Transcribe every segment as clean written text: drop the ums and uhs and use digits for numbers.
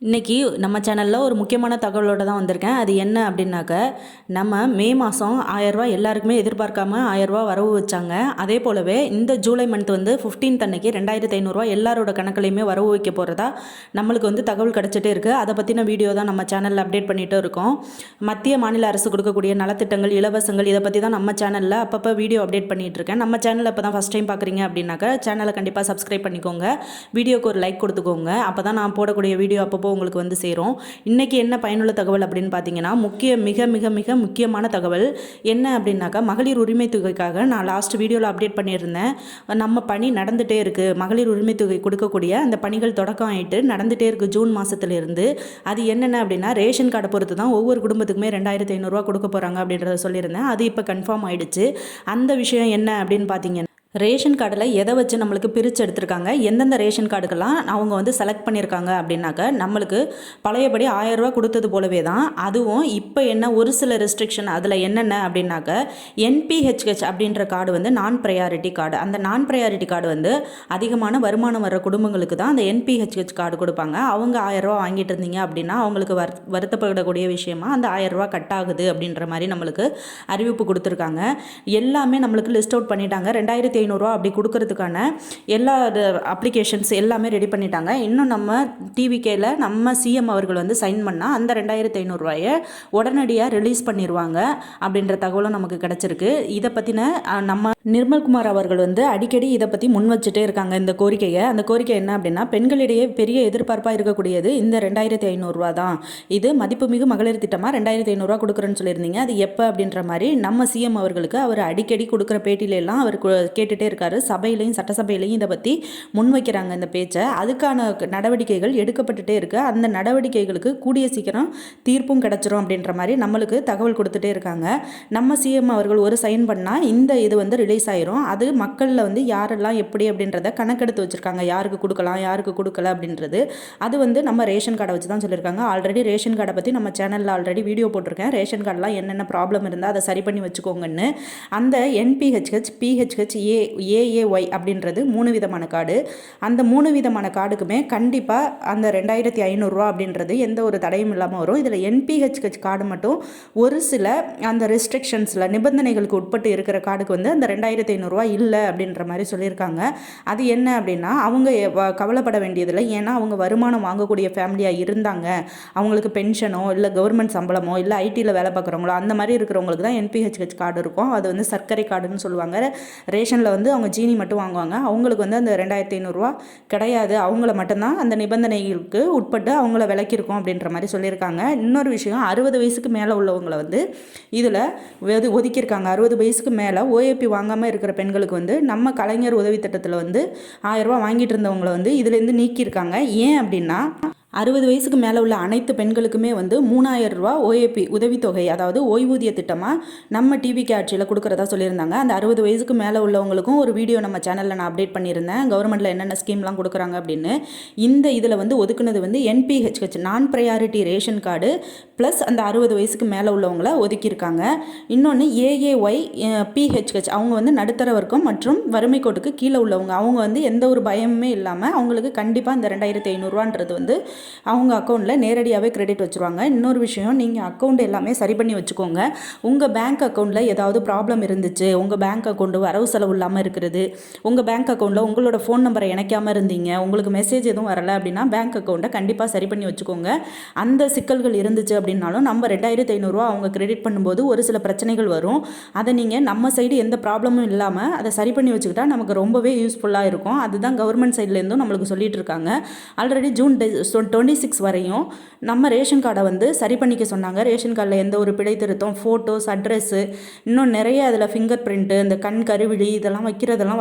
இன்றைக்கி நம்ம சேனலில் ஒரு முக்கியமான தகவலோடு தான் வந்திருக்கேன். அது என்ன அப்படின்னாக்க, நம்ம மே மாதம் 1000 எல்லாருக்குமே எதிர்பார்க்காம 1000 வரவு வச்சாங்க. அதே போலவே இந்த ஜூலை மந்த் வந்து 15th அன்னைக்கு 2500 எல்லாரோட கணக்குலையுமே வரவு வைக்க போகிறதா நம்மளுக்கு வந்து தகவல் கிடச்சிட்டே இருக்குது. அதை பற்றின வீடியோ தான் நம்ம சேனலில் அப்டேட் பண்ணிகிட்டு இருக்கோம். மத்திய மாநில அரசு கொடுக்கக்கூடிய நலத்திட்டங்கள், இலவசங்கள், இதை பற்றி தான் நம்ம சேனலில் அப்பப்போ வீடியோ அப்டேட் பண்ணிகிட்டு இருக்கேன். நம்ம சேனலில் இப்போ தான் ஃபஸ்ட் டைம் பார்க்குறீங்க அப்படின்னாக்க சேனலை கண்டிப்பாக சப்ஸ்கிரைப் பண்ணிக்கோங்க. வீடியோக்கு ஒரு லைக் கொடுத்துக்கோங்க. அப்போ தான் நான் போடக்கூடிய வீடியோ அப்பப்போ உங்களுக்கு வந்து சேரும். இன்றைக்கி என்ன பயனுள்ள தகவல் அப்படின்னு பார்த்தீங்கன்னா, மிக மிக மிக முக்கியமான தகவல் என்ன அப்படின்னாக்கா, மகளிர் உரிமை தொகைக்காக நான் லாஸ்ட் வீடியோவில் அப்டேட் பண்ணியிருந்தேன். நம்ம பணி நடந்துகிட்டே இருக்குது. மகளிர் உரிமை தொகை கொடுக்கக்கூடிய அந்த பணிகள் தொடக்கம் ஆகிட்டு நடந்துகிட்டே இருக்குது ஜூன் மாதத்துலேருந்து. அது என்னென்ன அப்படின்னா, ரேஷன் கார்டை பொறுத்து தான் ஒவ்வொரு குடும்பத்துக்குமே 2500 கொடுக்க போகிறாங்க அப்படின்றத சொல்லியிருந்தேன். அது இப்போ கன்ஃபார்ம் ஆகிடுச்சு. அந்த விஷயம் என்ன அப்படின்னு பார்த்தீங்கன்னா, ரேஷன் கார்டில் எதை வச்சு நம்மளுக்கு பிரித்து எடுத்திருக்காங்க, எந்தெந்த ரேஷன் கார்டுக்கெல்லாம் அவங்க வந்து செலக்ட் பண்ணியிருக்காங்க அப்படின்னாக்க, நம்மளுக்கு பழையபடி 1000 கொடுத்தது போலவே தான். அதுவும் இப்போ என்ன ஒரு சில ரெஸ்ட்ரிக்ஷன் அதில் என்னென்ன அப்படின்னாக்க, என்பிஹெச்ஹெச் அப்படின்ற கார்டு வந்து நான் ப்ரையாரிட்டி கார்டு. அந்த நான் ப்ரையாரிட்டி கார்டு வந்து அதிகமான வருமானம் வர குடும்பங்களுக்கு தான் அந்த என்பிஹெச்ஹெச் கார்டு கொடுப்பாங்க. அவங்க 1000 வாங்கிட்டு இருந்தீங்க அப்படின்னா அவங்களுக்கு வருத்தப்படக்கூடிய விஷயமா அந்த 1000 கட் ஆகுது அப்படின்ற மாதிரி நம்மளுக்கு அறிவிப்பு கொடுத்துருக்காங்க. எல்லாமே நம்மளுக்கு லிஸ்ட் அவுட் பண்ணிட்டாங்க. 2500 அப்படி கொடுக்கறதுக்கான எல்லா அப்ளிகேஷன்ஸ் எல்லாமே ரெடி பண்ணிட்டாங்க. இன்னும் நம்ம டிவிகேல நம்ம சிஎம் அவர்கள் வந்து சைன் பண்ணால் அந்த 2500 உடனடியாக ரிலீஸ் பண்ணிடுவாங்க அப்படின்ற தகவலும் நமக்கு கிடச்சிருக்கு. இதை பற்றின நம்ம நிர்மல்குமார் அவர்கள் வந்து அடிக்கடி இதை பற்றி முன் வச்சுட்டே இருக்காங்க இந்த கோரிக்கையை. அந்த கோரிக்கை என்ன அப்படின்னா, பெண்களிடையே பெரிய எதிர்பார்ப்பாக இருக்கக்கூடியது இந்த 2500 தான். இது மதிப்புமிகு மகளிர் திட்டமாக 2500 கொடுக்குறேன்னு சொல்லியிருந்தீங்க. அது எப்போ அப்படின்ற மாதிரி நம்ம சிஎம் அவர்களுக்கு அவர் அடிக்கடி கொடுக்குற பேட்டியிலெல்லாம் அவர் கேட்டுகிட்டே இருக்காரு. சபையிலையும் சட்டசபையிலையும் இதை பற்றி முன்வைக்கிறாங்க இந்த பேச்சை. அதுக்கான நடவடிக்கைகள் எடுக்கப்பட்டுட்டே இருக்குது. அந்த நடவடிக்கைகளுக்கு கூடிய சீக்கிரம் தீர்ப்பும் கிடச்சிரும் அப்படின்ற மாதிரி நம்மளுக்கு தகவல் கொடுத்துட்டே இருக்காங்க. நம்ம சிஎம் அவர்கள் ஒரு சைன் பண்ணால் இந்த இது வந்து ரிலீஸ் ஆயிரும். அது மக்களில் வந்து யாரெல்லாம் எப்படி அப்படின்றத கணக்கெடுத்து வச்சுருக்காங்க, யாருக்கு கொடுக்கலாம் யாருக்கு கொடுக்கல அப்படின்றது. அது வந்து நம்ம ரேஷன் கார்டை வச்சு தான் சொல்லியிருக்காங்க. ஆல்ரெடி ரேஷன் கார்டை பற்றி நம்ம சேனலில் ஆல்ரெடி வீடியோ போட்டிருக்கேன். ரேஷன் கார்டெலாம் என்னென்ன ப்ராப்ளம் இருந்தால் அதை சரி பண்ணி வச்சுக்கோங்கன்னு. அந்த என்பிஹெச்ஹெச், பிஹெச்ஹெச், ஏஏஒய் அப்படின்றது 3 விதமான கார்டு. அந்த 3 விதமான கார்டுக்குமே கண்டிப்பாக அந்த 2500 அப்படின்றது எந்த ஒரு தடையும் இல்லாமல் வரும். இதில் என்பிஹெச்ஹெச் கார்டு மட்டும் ஒரு சில அந்த ரெஸ்ட்ரிக்ஷன்ஸில் நிபந்தனைகளுக்கு உட்பட்டு இருக்கிற கார்டுக்கு வந்து அந்த 2500 இல்லை அப்படின்ற மாதிரி சொல்லியிருக்காங்க. அது என்ன அப்படின்னா, அவங்க கவலைப்பட வேண்டியதில்லை. ஏன்னா அவங்க வருமானம் வாங்கக்கூடிய ஃபேமிலியாக இருந்தாங்க, அவங்களுக்கு பென்ஷனோ இல்லை கவர்மெண்ட் சம்பளமோ இல்லை ஐடியில் வேலை பார்க்குறவங்களோ அந்த மாதிரி இருக்கிறவங்களுக்கு தான் என்பிஹெச்ஹெச் கார்டு இருக்கும். அது வந்து சர்க்கரை கார்டுன்னு சொல்லுவாங்க. ரேஷனில் வந்து அவங்க ஜீனி மட்டும் வாங்குவாங்க. அவங்களுக்கு வந்து அந்த 2500 கிடையாது. அவங்கள மட்டும்தான் அந்த நிபந்தனைகளுக்கு உட்பட்டு அவங்கள விலக்கியிருக்கோம் அப்படின்ற மாதிரி சொல்லியிருக்காங்க. இன்னொரு விஷயம், 60 வயசுக்கு மேலே உள்ளவங்களை வந்து இதில் ஒதுக்கியிருக்காங்க. 60 வயசுக்கு மேலே ஓஏபி வாங்காமல் இருக்கிற பெண்களுக்கு வந்து நம்ம கலைஞர் உதவி திட்டத்தில் வந்து 1000 வாங்கிட்டு இருந்தவங்களை வந்து இதுலேருந்து நீக்கியிருக்காங்க. ஏன் அப்படின்னா, 60 வயசுக்கு மேலே உள்ள அனைத்து பெண்களுக்குமே வந்து 3000 ஓஏபி உதவித்தொகை, அதாவது ஓய்வூதிய திட்டமாக நம்ம டிவிகே ஆட்சியில் கொடுக்குறதா சொல்லியிருந்தாங்க. அந்த 60 வயசுக்கு மேலே உள்ளவங்களுக்கும் ஒரு வீடியோ நம்ம சேனலில் நான் அப்டேட் பண்ணியிருந்தேன், கவர்மெண்ட்டில் என்னென்ன ஸ்கீம்லாம் கொடுக்குறாங்க அப்படின்னு. இந்த இதில் வந்து ஒதுக்குனது வந்து என்பிஹெச்ஹெச் நான் ப்ரையாரிட்டி ரேஷன் கார்டு ப்ளஸ் அந்த 60 வயசுக்கு மேலே உள்ளவங்கள ஒதுக்கியிருக்காங்க. இன்னொன்று ஏஏஒய், பிஹெச்ஹெச் அவங்க வந்து நடுத்தர வர்க்கம் மற்றும் வறுமை கோட்டுக்கு கீழே உள்ளவங்க. அவங்க வந்து எந்த ஒரு பயமுமே இல்லாமல் அவங்களுக்கு கண்டிப்பாக இந்த 2500 வந்து அவங்க அக்கௌண்ட்டில் நேரடியாகவே கிரெடிட் வச்சுருவாங்க. இன்னொரு விஷயம், நீங்கள் அக்கௌண்ட் எல்லாமே சரி பண்ணி வச்சுக்கோங்க. உங்கள் பேங்க் அக்கௌண்ட்டில் ஏதாவது ப்ராப்ளம் இருந்துச்சு, உங்கள் பேங்க் அக்கௌண்ட்டு வரவு செலவு இல்லாமல் இருக்கிறது, உங்கள் பேங்க் அக்கௌண்ட்டில் உங்களோட ஃபோன் நம்பரை இணைக்காமல் இருந்தீங்க, உங்களுக்கு மெசேஜ் எதுவும் வரலை அப்படின்னா பேங்க் அக்கௌண்ட்டை கண்டிப்பாக சரி பண்ணி வச்சுக்கோங்க. அந்த சிக்கல்கள் இருந்துச்சு அப்படின்னாலும் நம்ம 2500 அவங்க கிரெடிட் பண்ணும்போது ஒரு சில பிரச்சனைகள் வரும். அதை நீங்கள் நம்ம சைடு எந்த ப்ராப்ளமும் இல்லாமல் அதை சரி பண்ணி வச்சுக்கிட்டா நமக்கு ரொம்பவே யூஸ்ஃபுல்லாக இருக்கும். அதுதான் கவர்மெண்ட் சைட்லேருந்தும் நம்மளுக்கு சொல்லிட்டு இருக்காங்க. ஆல்ரெடி ஜூன் 26 வரையும் நம்ம ரேஷன் கார்டை வந்து சரி பண்ணிக்க சொன்னாங்க. ரேஷன் கார்டில் எந்த ஒரு பிழை திருத்தம், ஃபோட்டோஸ், அட்ரெஸ்ஸு, இன்னும் நிறைய அதில் ஃபிங்கர் பிரிண்ட்டு, இந்த கண் கருவிழி இதெல்லாம்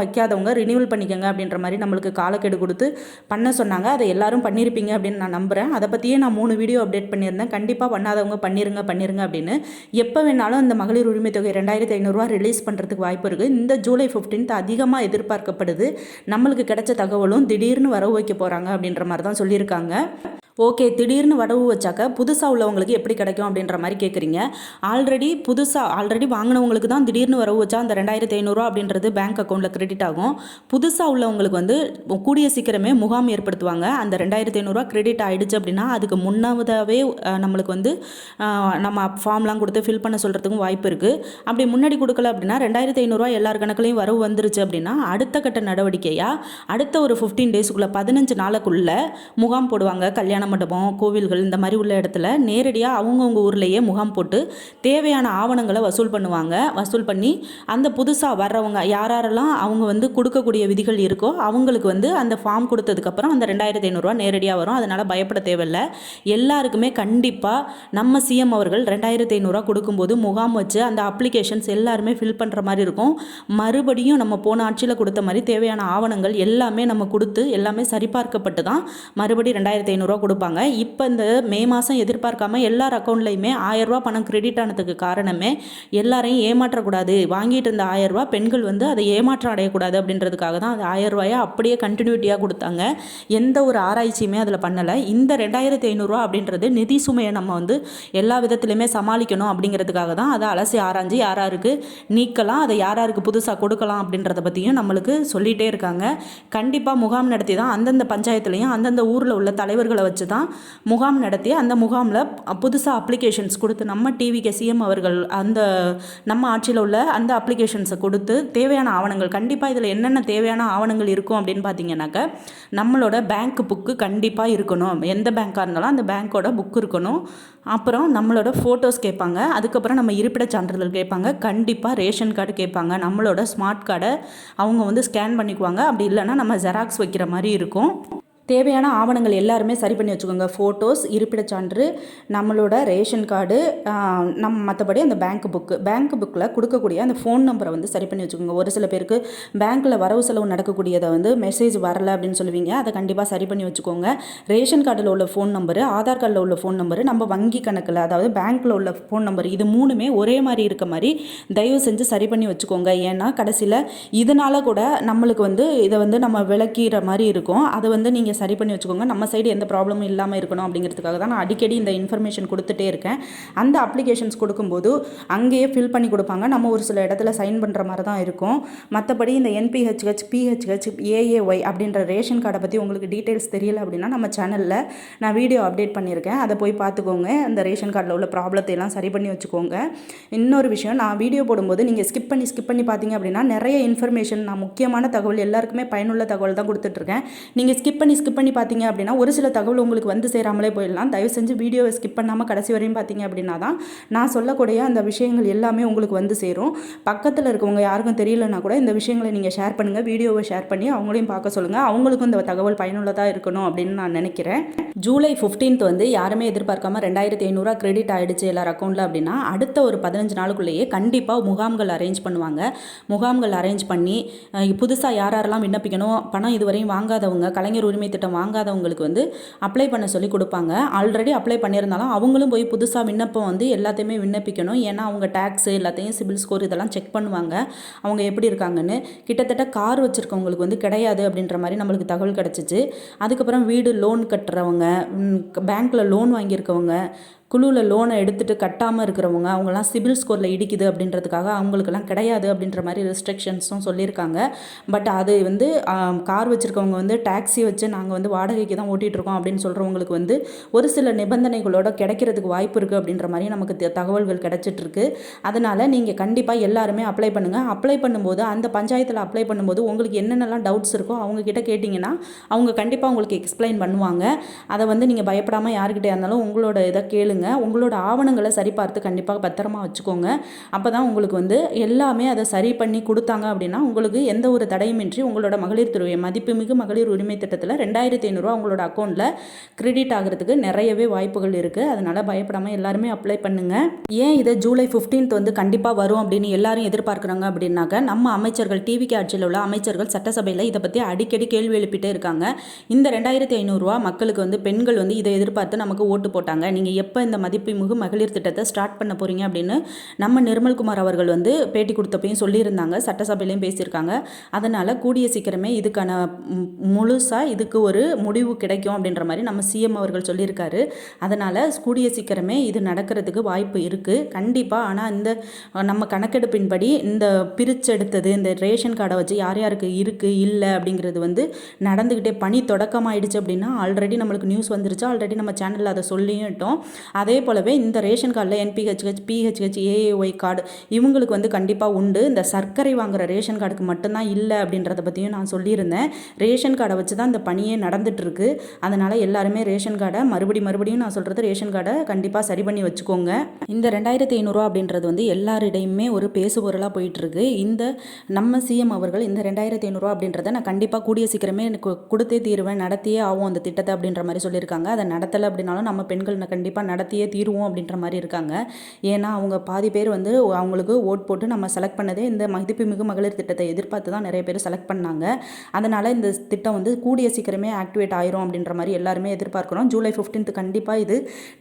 வைக்காதவங்க ரினியூவல் பண்ணிக்கோங்க அப்படின்ற மாதிரி நம்மளுக்கு காலக்கெடு கொடுத்து பண்ண சொன்னாங்க. அதை எல்லாரும் பண்ணியிருப்பீங்க அப்படின்னு நான் நம்புகிறேன். அதை பற்றியே நான் 3 வீடியோ அப்டேட் பண்ணியிருந்தேன். கண்டிப்பாக பண்ணாதவங்க பண்ணிருங்க அப்படின்னு. எப்போ வேணாலும் இந்த மகளிர் உரிமை தொகை 2500 ரிலீஸ் பண்ணுறதுக்கு வாய்ப்பு இருக்குது. இந்த ஜூலை 15th அதிகமாக எதிர்பார்க்கப்படுது. நம்மளுக்கு கிடைச்ச தகவலும் திடீர்னு வரவு வைக்க போகிறாங்க அப்படின்ற மாதிரி தான் சொல்லியிருக்காங்க. ஓகே, திடீர்னு வரவு வச்சாக்க புதுசாக உள்ளவங்களுக்கு எப்படி கிடைக்கும் அப்படின்ற மாதிரி கேட்குறீங்க. ஆல்ரெடி வாங்கினவங்களுக்கு தான் திடீர்னு வரவு வச்சா அந்த 2500 அப்படின்றது பேங்க் அக்கௌண்ட்டில் கிரெடிட் ஆகும். புதுசாக உள்ளவங்களுக்கு வந்து கூடிய சீக்கிரமே முகாம் ஏற்படுத்துவாங்க. அந்த 2500 கிரெடிட் ஆகிடுச்சு அப்படின்னா அதுக்கு முன்னாவதாகவே நம்மளுக்கு வந்து நம்ம ஃபார்ம்லாம் கொடுத்து ஃபில் பண்ண சொல்கிறதுக்கும் வாய்ப்பு இருக்குது. அப்படி முன்னாடி கொடுக்கல அப்படின்னா 2500 எல்லார் கணக்குலையும் வரவு வந்துருச்சு அப்படின்னா அடுத்த கட்ட நடவடிக்கையாக அடுத்த ஒரு 15 டேஸுக்குள்ளே 15 நாளுக்குள்ளே முகாம் போடுவாங்க. கல்யாண மண்டபம், கோவில்கள் இந்த மாதிரி உள்ள இடத்துல நேரடியாக அவங்கவுங்க ஊர்லேயே முகாம் போட்டு தேவையான ஆவணங்களை வசூல் பண்ணுவாங்க. வசூல் பண்ணி அந்த புதுசாக வர்றவங்க யாரெல்லாம் அவங்க வந்து கொடுக்கக்கூடிய விதிகள் இருக்கோ அவங்களுக்கு வந்து அந்த ஃபார்ம் கொடுத்ததுக்கப்புறம் அந்த 2500 நேரடியாக வரும். அதனால் பயப்பட தேவையில்லை. எல்லாருக்குமே கண்டிப்பாக நம்ம சிஎம் அவர்கள் 2500 கொடுக்கும்போது முகாம் வச்சு அந்த அப்ளிகேஷன்ஸ் எல்லாருமே ஃபில் பண்ணுற மாதிரி இருக்கும். மறுபடியும் நம்ம போன ஆட்சியில் கொடுத்த மாதிரி தேவையான ஆவணங்கள் எல்லாமே நம்ம கொடுத்து எல்லாமே சரிபார்க்கப்பட்டு தான் மறுபடியும் 2500 கொடுப்பாங்க. இப்போ இந்த மே மாதம் எதிர்பார்க்காம எல்லார் அக்கௌண்ட்லையுமே 1000 ரூபா பணம் கிரெடிட் ஆனதுக்கு காரணமே எல்லாரையும் ஏமாற்றக்கூடாது, வாங்கிட்டு இருந்த 1000 ரூபா பெண்கள் வந்து அதை ஏமாற்றம் அடையக்கூடாது அப்படின்றதுக்காக தான் அது 1000 ரூபாயை அப்படியே கண்டினியூட்டியாக கொடுத்தாங்க. எந்த ஒரு ஆராய்ச்சியுமே அதில் பண்ணலை. இந்த 2500 அப்படின்றது நிதி சுமையை நம்ம வந்து எல்லா விதத்துலையுமே சமாளிக்கணும் அப்படிங்கிறதுக்காக தான் அதை அலசி ஆராய்ஞ்சு யாராருக்கு நீக்கலாம், அதை யாராருக்கு புதுசாக கொடுக்கலாம் அப்படின்றத பற்றியும் நம்மளுக்கு சொல்லிகிட்டே இருக்காங்க. கண்டிப்பாக முகாம் நடத்தி தான் அந்தந்த பஞ்சாயத்துலேயும் அந்தந்த ஊரில் உள்ள தலைவர்களை வச்சு தான் முகாம் நடத்தி அந்த முகாமில் புதுசாக அப்ளிகேஷன்ஸ் கொடுத்து நம்ம டிவிக்கு சிஎம் அவர்கள் அந்த நம்ம ஆட்சியில் உள்ள அந்த அப்ளிகேஷன்ஸை கொடுத்து தேவையான ஆவணங்கள் கண்டிப்பாக இதில் என்னென்ன தேவையான ஆவணங்கள் இருக்கும் அப்படின்னு பார்த்தீங்கன்னாக்க நம்மளோட பேங்க் புக்கு கண்டிப்பாக இருக்கணும். எந்த பேங்காக இருந்தாலும் அந்த பேங்க்கோட புக் இருக்கணும். அப்புறம் நம்மளோட ஃபோட்டோஸ் கேட்பாங்க. அதுக்கப்புறம் நம்ம இருப்பிட சான்றிதழ் கேட்பாங்க. கண்டிப்பாக ரேஷன் கார்டு கேட்பாங்க. நம்மளோட ஸ்மார்ட் கார்டை அவங்க வந்து ஸ்கேன் பண்ணிக்குவாங்க. அப்படி இல்லைன்னா நம்ம ஜெராக்ஸ் வைக்கிற மாதிரி இருக்கும். தேவையான ஆவணங்கள் எல்லாருமே சரி பண்ணி வச்சுக்கோங்க. ஃபோட்டோஸ், இருப்பிடச் சான்று, நம்மளோட ரேஷன் கார்டு, மற்றபடி அந்த பேங்க் புக்கில் கொடுக்கக்கூடிய அந்த ஃபோன் நம்பரை வந்து சரி பண்ணி வச்சுக்கோங்க. ஒரு சில பேருக்கு பேங்க்கில் வரவு செலவு நடக்கக்கூடியதை வந்து மெசேஜ் வரலை அப்படின்னு சொல்லுவீங்க. அதை கண்டிப்பாக சரி பண்ணி வச்சுக்கோங்க. ரேஷன் கார்டில் உள்ள ஃபோன் நம்பரு, ஆதார் கார்டில் உள்ள ஃபோன் நம்பரு, நம்ம வங்கி கணக்கில் அதாவது பேங்க்கில் உள்ள ஃபோன் நம்பர், இது மூணுமே ஒரே மாதிரி இருக்க மாதிரி தயவு செஞ்சு சரி பண்ணி வச்சுக்கோங்க. ஏன்னா கடைசியில் இதனால் கூட நம்மளுக்கு வந்து இதை வந்து நம்ம விளக்கிற மாதிரி இருக்கும். அதை வந்து நீங்கள் சரி பண்ணி வச்சுக்கோங்க. நம்ம சைடு எந்த ப்ராப்ளமும் இல்லாமல் இருக்கணும் அப்படிங்கிறதுக்காக தான் நான் அடிக்கடி இந்த இன்ஃபர்மேஷன் கொடுத்துட்டே இருக்கேன். அந்த அப்ளிகேஷன்ஸ் கொடுக்கும்போது அங்கேயே ஃபில் பண்ணி கொடுப்பாங்க. நம்ம ஒரு சில இடத்துல சைன் பண்ணுற மாதிரி தான் இருக்கும். மற்றபடி இந்த என்பிஹெச்ஹெச், பிஹெச்ஹெச், ஏஏஒய் அப்படின்ற ரேஷன் கார்டை பற்றி உங்களுக்கு டீட்டெயில்ஸ் தெரியல அப்படின்னா நம்ம சேனலில் நான் வீடியோ அப்டேட் பண்ணியிருக்கேன். அதை போய் பார்த்துக்கோங்க. அந்த ரேஷன் கார்டில் உள்ள ப்ராப்ளத்தை எல்லாம் சரி பண்ணி வச்சுக்கோங்க. இன்னொரு விஷயம், நான் வீடியோ போடும்போது நீங்கள் ஸ்கிப் பண்ணி பார்த்தீங்க அப்படின்னா நிறைய இன்ஃபர்மேஷன், நான் முக்கியமான தகவல், எல்லாருக்குமே பயனுள்ள தகவல் தான் கொடுத்துட்ருக்கேன். நீங்கள் ஸ்கிப் பண்ணி பார்த்தீங்க அப்படின்னா ஒரு சில தகவல் உங்களுக்கு வந்து சேராமலே போயிடலாம். தயவு செஞ்சு வீடியோவை ஸ்கிப் பண்ணாமல் கடைசி வரையும் பார்த்தீங்க அப்படின்னா தான் நான் சொல்லக்கூடிய அந்த விஷயங்கள் எல்லாமே உங்களுக்கு வந்து சேரும். பக்கத்தில் இருக்கவங்க யாருக்கும் தெரியலன்னா கூட இந்த விஷயங்களை நீங்கள் ஷேர் பண்ணுங்கள். வீடியோவை ஷேர் பண்ணி அவங்களையும் பார்க்க சொல்லுங்கள். அவங்களுக்கும் இந்த தகவல் பயனுள்ளதாக இருக்கணும் அப்படின்னு நான் நினைக்கிறேன். ஜூலை 15 வந்து யாருமே எதிர்பார்க்காம 2500 கிரெடிட் ஆகிடுச்சு எல்லார் அக்கௌண்ட்டில் அப்படின்னா அடுத்த ஒரு 15 நாளுக்குள்ளேயே கண்டிப்பாக முகாம்கள் அரேஞ்ச் பண்ணுவாங்க. முகாம்கள் அரேஞ்ச் பண்ணி புதுசாக யாரெல்லாம் விண்ணப்பிக்கணும், பணம் இதுவரையும் வாங்காதவங்க, கலைஞர் உரிமை திட்டம் வாங்காதவங்களுக்கு வந்து அப்ளை பண்ண சொல்லி கொடுப்பாங்க. ஆல்ரெடி அப்ளை பண்ணியிருந்தாலும் அவங்களும் போய் புதுசாக விண்ணப்பம் வந்து எல்லாத்தையுமே விண்ணப்பிக்கணும். ஏன்னா அவங்க டேக்ஸு எல்லாத்தையும் சிபில் ஸ்கோர் இதெல்லாம் செக் பண்ணுவாங்க அவங்க எப்படி இருக்காங்கன்னு. கிட்டத்தட்ட கார் வச்சுருக்கவங்களுக்கு வந்து கிடையாது அப்படின்ற மாதிரி நம்மளுக்கு தகவல் கிடச்சிச்சு. அதுக்கப்புறம் வீடு லோன் கட்டுறவங்க, பேங்க்கில் லோன் வாங்கியிருக்கவங்க, குழுவில் லோனை எடுத்துகிட்டு கட்டாமல் இருக்கிறவங்க, அவங்களாம் சிபில் ஸ்கோரில் இடிக்குது அப்படின்றதுக்காக அவங்களுக்கெல்லாம் கிடையாது அப்படின்ற மாதிரி ரெஸ்ட்ரிக்ஷன்ஸும் சொல்லியிருக்காங்க. பட் அது வந்து கார் வச்சுருக்கவங்க வந்து டாக்ஸி வச்சு நாங்கள் வந்து வாடகைக்கு தான் ஓட்டிகிட்ருக்கோம் அப்படின்னு சொல்கிறவங்களுக்கு வந்து ஒரு சில நிபந்தனைகளோட கிடைக்கிறதுக்கு வாய்ப்பு இருக்குது அப்படின்ற மாதிரி நமக்கு தகவல்கள் கிடைச்சிட்ருக்கு. அதனால் நீங்கள் கண்டிப்பாக எல்லாருமே அப்ளை பண்ணுங்கள். அப்ளை பண்ணும்போது அந்த பஞ்சாயத்தில் அப்ளை பண்ணும்போது உங்களுக்கு என்னென்னலாம் டவுட்ஸ் இருக்கோ அவங்கக்கிட்ட கேட்டிங்கன்னா அவங்க கண்டிப்பாக உங்களுக்கு எக்ஸ்பிளைன் பண்ணுவாங்க. அதை வந்து நீங்கள் பயப்படாமல் யாருக்கிட்டே இருந்தாலும் உங்களோட இதை கேளுங்க. உங்களோட ஆவணங்களை சரி பார்த்து கண்டிப்பாக பத்திரமா வச்சுக்கோங்க. அப்போ தான் உங்களுக்கு வந்து எல்லாமே அதை சரி பண்ணி கொடுத்தாங்க அப்படின்னா உங்களுக்கு எந்த ஒரு தடையுமின்றி உங்களோட மகளிர் மதிப்புமிகு மகளிர் உரிமை திட்டத்தில் 2500 உங்களோட அக்கௌண்ட்டில் கிரெடிட் ஆகிறதுக்கு நிறையவே வாய்ப்புகள் இருக்குது. அதனால் பயப்படாமல் எல்லாருமே அப்ளை பண்ணுங்கள். ஏன் இதை ஜூலை 15 வந்து கண்டிப்பாக வரும் அப்படின்னு எல்லாரும் எதிர்பார்க்குறாங்க அப்படின்னாக்க நம்ம அமைச்சர்கள், டிவிக்கு ஆட்சியில் உள்ள அமைச்சர்கள் சட்டசபையில் இதை பற்றி அடிக்கடி கேள்வி எழுப்பிட்டே இருக்காங்க. இந்த 2500 மக்களுக்கு வந்து பெண்கள் வந்து இதை எதிர்பார்த்து நமக்கு ஓட்டு போட்டாங்க, நீங்கள் எப்போ இந்த மதிப்புமிகு மகளிர் திட்டத்தை ஸ்டார்ட் பண்ண போகிறீங்க அப்படின்னு நம்ம நிர்மல்குமார் அவர்கள் வந்து பேட்டி கொடுத்தப்பையும் சொல்லியிருந்தாங்க, சட்டசபையிலையும் பேசியிருக்காங்க. அதனால் கூடிய சீக்கிரமே இதுக்கான முழுசாக இதுக்கு ஒரு முடிவு கிடைக்கும் அப்படின்ற மாதிரி நம்ம சிஎம் அவர்கள் சொல்லியிருக்காரு. அதனால் கூடிய சீக்கிரமே இது நடக்கிறதுக்கு வாய்ப்பு இருக்குது கண்டிப்பாக. ஆனால் இந்த நம்ம கணக்கெடுப்பின்படி இந்த பிரிச்செடுத்தது இந்த ரேஷன் கார்டை வச்சு யார் யாருக்கு இருக்குது இல்லை அப்படிங்கிறது வந்து நடந்துக்கிட்டே பணி தொடக்கமாயிடுச்சு அப்படின்னா ஆல்ரெடி நம்மளுக்கு நியூஸ் வந்துருச்சு. ஆல்ரெடி நம்ம சேனலில் அதை சொல்லிட்டோம். அதே போலவே இந்த ரேஷன் கார்டில் என்பிஹெச்ஹெச், பிஹெச்ஹெச், ஏஏஒய் கார்டு இவங்களுக்கு வந்து கண்டிப்பாக உண்டு. இந்த சர்க்கரை வாங்குகிற ரேஷன் கார்டுக்கு மட்டும்தான் இல்லை அப்படின்றத பற்றியும் நான் சொல்லியிருந்தேன். ரேஷன் கார்டை வச்சு தான் இந்த பணியே நடந்துகிட்ருக்கு. அதனால் எல்லாருமே ரேஷன் கார்டை மறுபடியும் நான் சொல்கிறது ரேஷன் கார்டை கண்டிப்பாக சரி பண்ணி வச்சுக்கோங்க. இந்த 2500 அப்படின்றது வந்து எல்லாரிடையுமே ஒரு பேசுபொருளாக போயிட்டுருக்கு. இந்த நம்ம சிஎம் அவர்கள் இந்த 2500 அப்படின்றத நான் கண்டிப்பாக கூடிய சீக்கிரமே எனக்கு கொடுத்தே தீருவேன், நடத்தியே ஆகும் அந்த திட்டத்தை அப்படின்ற மாதிரி சொல்லியிருக்காங்க. அதை நடத்தலை அப்படின்னாலும் நம்ம பெண்கள் கண்டிப்பாக நடத்தியே தீருவோம் அப்படின்ற மாதிரி இருக்காங்க. ஏன்னா அவங்க பாதி பேர் வந்து அவங்களுக்கு ஓட் போட்டு நம்ம செலக்ட் பண்ணதே இந்த மதிப்புமிகு மகளிர் திட்டத்தை எதிர்பார்த்து தான் நிறைய பேர் செலக்ட் பண்ணாங்க. அதனால் இந்த திட்டம் வந்து கூடிய சீக்கிரமே ஆக்டிவேட் ஆயிரும் அப்படின்ற மாதிரி எல்லாருமே எதிர்பார்க்குறோம். ஜூலை 15 கண்டிப்பாக இது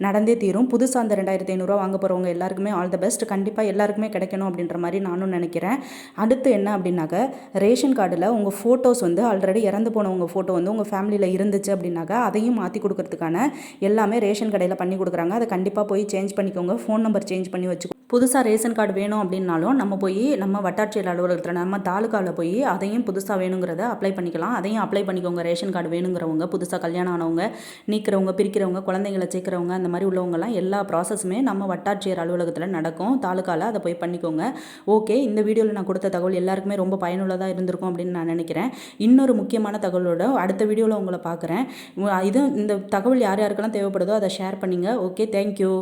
நடந்தே தீரும். புதுசாக அந்த 2500 வாங்க போகிறவங்க எல்லாருக்குமே ஆல் த பெஸ்ட். கண்டிப்பாக எல்லாருக்குமே கிடைக்கணும் அப்படின்ற மாதிரி நானும் நினைக்கிறேன். அடுத்து என்ன அப்படின்னாக்க ரேஷன் கார்டில் உங்கள் ஃபோட்டோஸ் வந்து ஆல்ரெடி இறந்து போனவங்க ஃபோட்டோ வந்து உங்கள் ஃபேமிலியில் இருந்துச்சு அப்படின்னாக்கா அதையும் மாற்றி கொடுக்கறதுக்கான எல்லாமே ரேஷன் கடையில் பண்ணி கொடுக்குறாங்க. அதை கண்டிப்பாக போய் சேஞ்ச் பண்ணிக்கோங்க. ஃபோன் நம்பர் சேஞ்ச் பண்ணி வச்சுக்கோ. புதுசாக ரேஷன் கார்டு வேணும் அப்படின்னாலும் நம்ம போய் நம்ம வட்டாட்சியர் அலுவலகத்தில் நம்ம தாலுக்காவில் போய் அதையும் புதுசாக வேணுங்கிறத அப்ளை பண்ணிக்கலாம். அதையும் அப்ளை பண்ணிக்கோங்க. ரேஷன் கார்டு வேணுங்கிறவங்க, புதுசாக கல்யாணம் ஆனவங்க, நீக்கிறவங்க, பிரிக்கிறவங்க, குழந்தைங்களை சேர்க்குறவங்க, அந்த மாதிரி உள்ளவங்கலாம் எல்லா ப்ராசஸுமே நம்ம வட்டாட்சியர் அலுவலகத்தில் நடக்கும். தாலுக்காவில் அதை போய் பண்ணிக்கோங்க. ஓகே, இந்த வீடியோவில் நான் கொடுத்த தகவல் எல்லாருக்குமே ரொம்ப பயனுள்ளதாக இருந்திருக்கும் அப்படின்னு நான் நினைக்கிறேன். இன்னொரு முக்கியமான தகவலோட அடுத்த வீடியோவில் உங்களை பார்க்குறேன். இது இந்த தகவல் யார் யாருக்கெல்லாம் தேவைப்படுதோ அதை ஷேர் பண்ணிங்க. Okay, thank you.